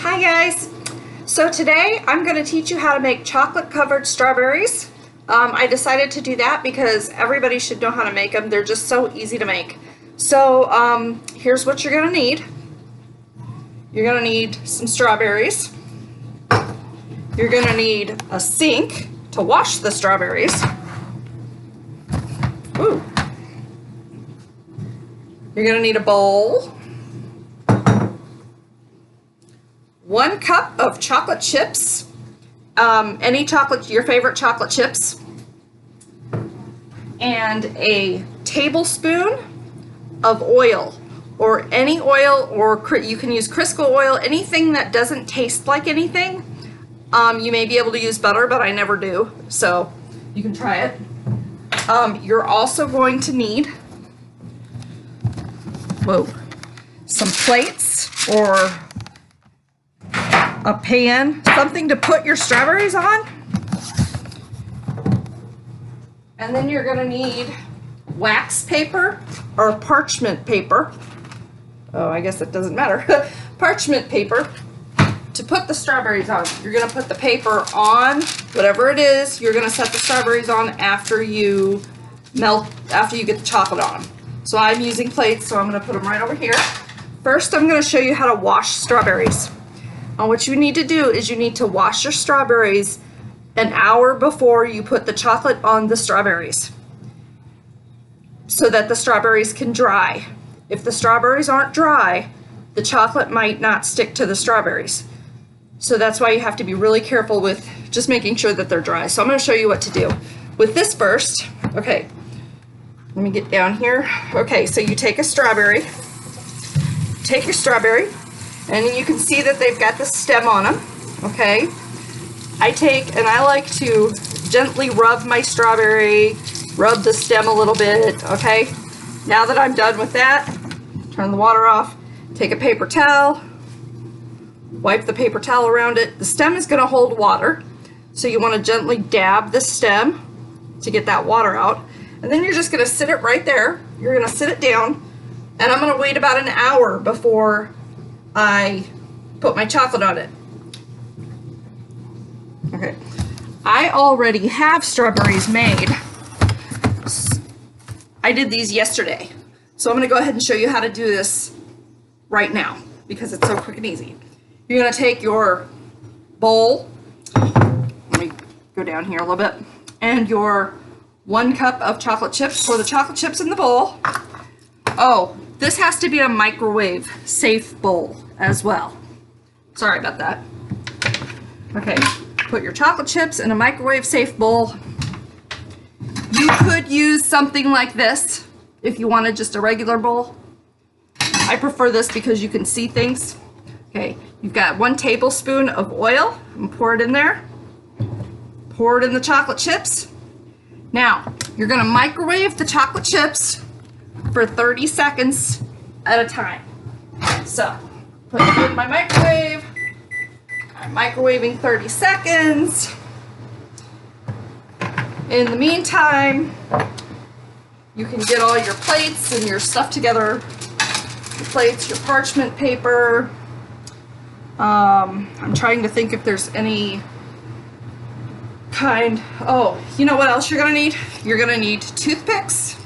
Hi guys! So today I'm going to teach you how to make chocolate covered strawberries. I decided to do that because everybody should know how to make them. They're just so easy to make. So here's what you're going to need. You're going to need some strawberries. You're going to need a sink to wash the strawberries. Ooh. You're going to need a bowl. 1 cup of chocolate chips, any chocolate, your favorite chocolate chips, and a tablespoon of oil, or any oil, or you can use Crisco oil, anything that doesn't taste like anything. You may be able to use butter, but I never do, so you can try it. You're also going to need, some plates or a pan, something to put your strawberries on. And then you're going to need wax paper or parchment paper. Oh, I guess it doesn't matter. Parchment paper to put the strawberries on. You're going to put the paper on whatever it is you're going to set the strawberries on after you get the chocolate on. So I'm using plates, so I'm going to put them right over here. First, I'm going to show you how to wash strawberries. What you need to do is you need to wash your strawberries an hour before you put the chocolate on the strawberries so that the strawberries can dry. If the strawberries aren't dry, the chocolate might not stick to the strawberries. So that's why you have to be really careful with just making sure that they're dry. So I'm going to show you what to do. With this first, okay, let me get down here. Okay, so you take a strawberry, and you can see that they've got the stem on them, okay? I like to gently rub my strawberry, rub the stem a little bit, okay? Now that I'm done with that, turn the water off, take a paper towel, wipe the paper towel around it. The stem is gonna hold water, so you wanna gently dab the stem to get that water out. And then you're just gonna sit it right there. You're gonna sit it down, and I'm gonna wait about an hour before I put my chocolate on it. Okay, I already have strawberries made. I did these yesterday. So I'm gonna go ahead and show you how to do this right now because it's so quick and easy. You're gonna take your bowl, let me go down here a little bit, and your 1 cup of chocolate chips. Pour the chocolate chips in the bowl. Oh, this has to be a microwave safe bowl as well. Sorry about that. Okay, put your chocolate chips in a microwave safe bowl. You could use something like this if you wanted just a regular bowl. I prefer this because you can see things. Okay, you've got 1 tablespoon of oil, and pour it in there. Pour it in the chocolate chips. Now, you're gonna microwave the chocolate chips for 30 seconds at a time. So, put it in my microwave. I'm microwaving 30 seconds. In the meantime, you can get all your plates and your stuff together. Your plates, your parchment paper. I'm trying to think if there's any kind. Oh, you know what else you're gonna need? You're gonna need toothpicks.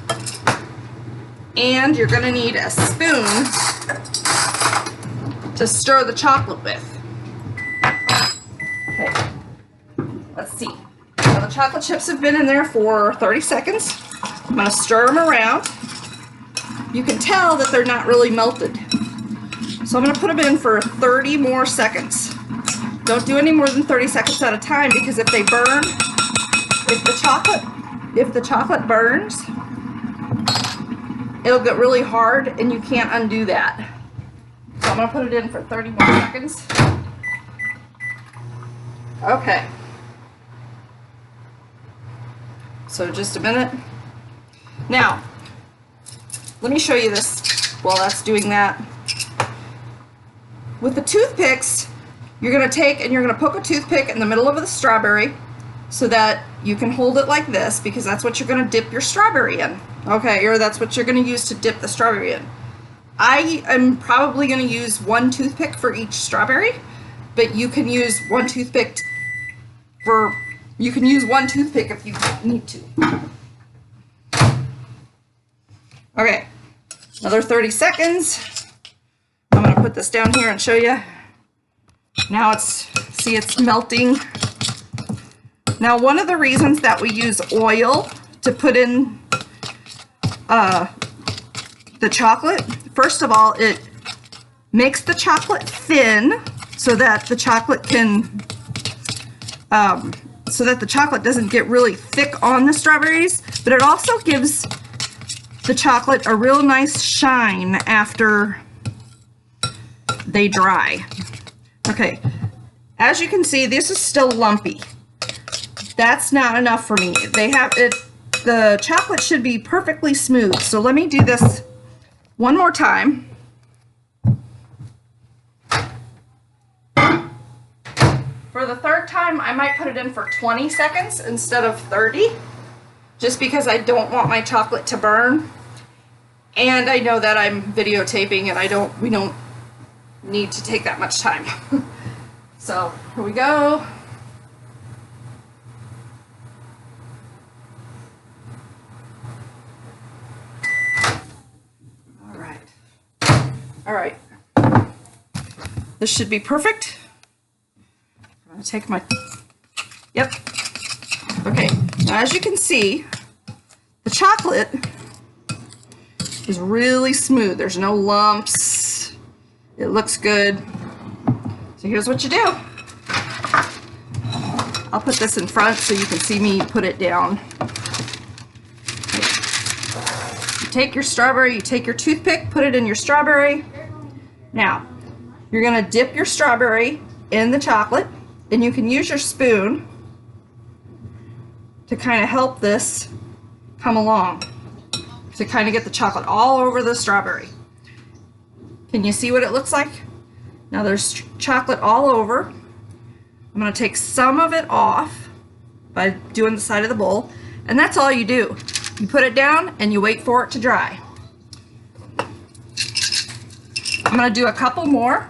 And you're going to need a spoon to stir the chocolate with. Okay, let's see. Now the chocolate chips have been in there for 30 seconds. I'm going to stir them around. You can tell that they're not really melted. So I'm going to put them in for 30 more seconds. Don't do any more than 30 seconds at a time because if they burn, if the chocolate burns, it'll get really hard and you can't undo that. So I'm going to put it in for 30 more seconds. Okay. So just a minute. Now, let me show you this while that's doing that. With the toothpicks, you're going to take and you're going to poke a toothpick in the middle of the strawberry so that you can hold it like this because that's what you're going to dip your strawberry in. Okay, or that's what you're going to use to dip the strawberry in. I am probably going to use 1 toothpick for each strawberry but you can use one toothpick if you need to. Okay, another 30 seconds. I'm gonna put this down here and show you. Now it's melting. Now, one of the reasons that we use oil to put in the chocolate, first of all, it makes the chocolate thin so that the chocolate doesn't get really thick on the strawberries, but it also gives the chocolate a real nice shine after they dry. Okay, as you can see, this is still lumpy. That's not enough for me. The chocolate should be perfectly smooth. So let me do this one more time. For the third time, I might put it in for 20 seconds instead of 30, just because I don't want my chocolate to burn. And I know that I'm videotaping and we don't need to take that much time. So here we go. All right, this should be perfect. I'm gonna take my, yep. Okay, now as you can see, the chocolate is really smooth. There's no lumps. It looks good. So here's what you do. I'll put this in front so you can see me put it down. You take your strawberry, you take your toothpick, put it in your strawberry. Now, you're gonna dip your strawberry in the chocolate, and you can use your spoon to kind of help this come along, to kind of get the chocolate all over the strawberry. Can you see what it looks like? Now there's chocolate all over. I'm gonna take some of it off by doing the side of the bowl, and that's all you do. You put it down and you wait for it to dry. I'm gonna do a couple more.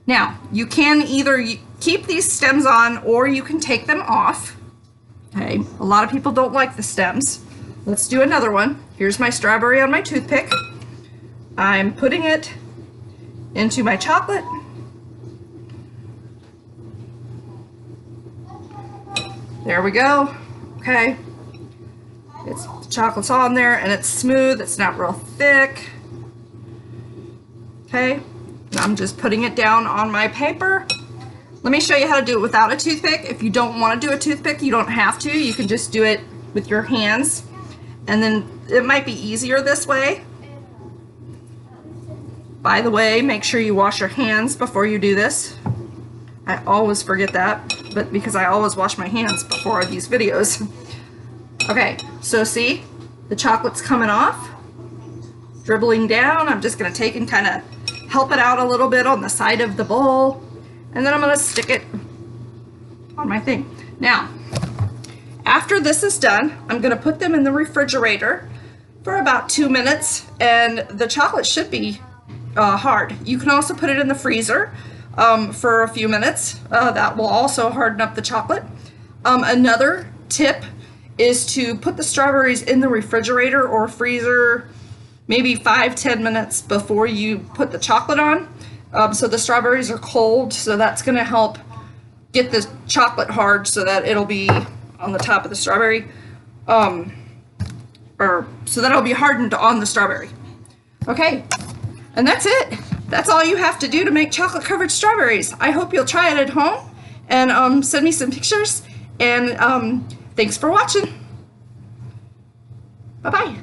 Now, you can either keep these stems on or you can take them off. Okay, a lot of people don't like the stems. Let's do another one. Here's my strawberry on my toothpick. I'm putting it into my chocolate. There we go. Okay. The chocolate's on there and it's smooth. It's not real thick. Okay. And I'm just putting it down on my paper. Let me show you how to do it without a toothpick. If you don't want to do a toothpick, you don't have to. You can just do it with your hands. And then it might be easier this way. By the way, make sure you wash your hands before you do this. I always forget that, but because I always wash my hands before these videos. Okay, so see, the chocolate's coming off, dribbling down. I'm just gonna take and kind of help it out a little bit on the side of the bowl, and then I'm gonna stick it on my thing. Now, after this is done, I'm gonna put them in the refrigerator for about 2 minutes, and the chocolate should be hard. You can also put it in the freezer for a few minutes. That will also harden up the chocolate. Another tip is to put the strawberries in the refrigerator or freezer maybe 5-10 minutes before you put the chocolate on. So the strawberries are cold, so that's gonna help get the chocolate hard so that it'll be on the top of the strawberry, or so that it'll be hardened on the strawberry. Okay, and that's it. That's all you have to do to make chocolate covered strawberries. I hope you'll try it at home and send me some pictures, and thanks for watching. Bye-bye.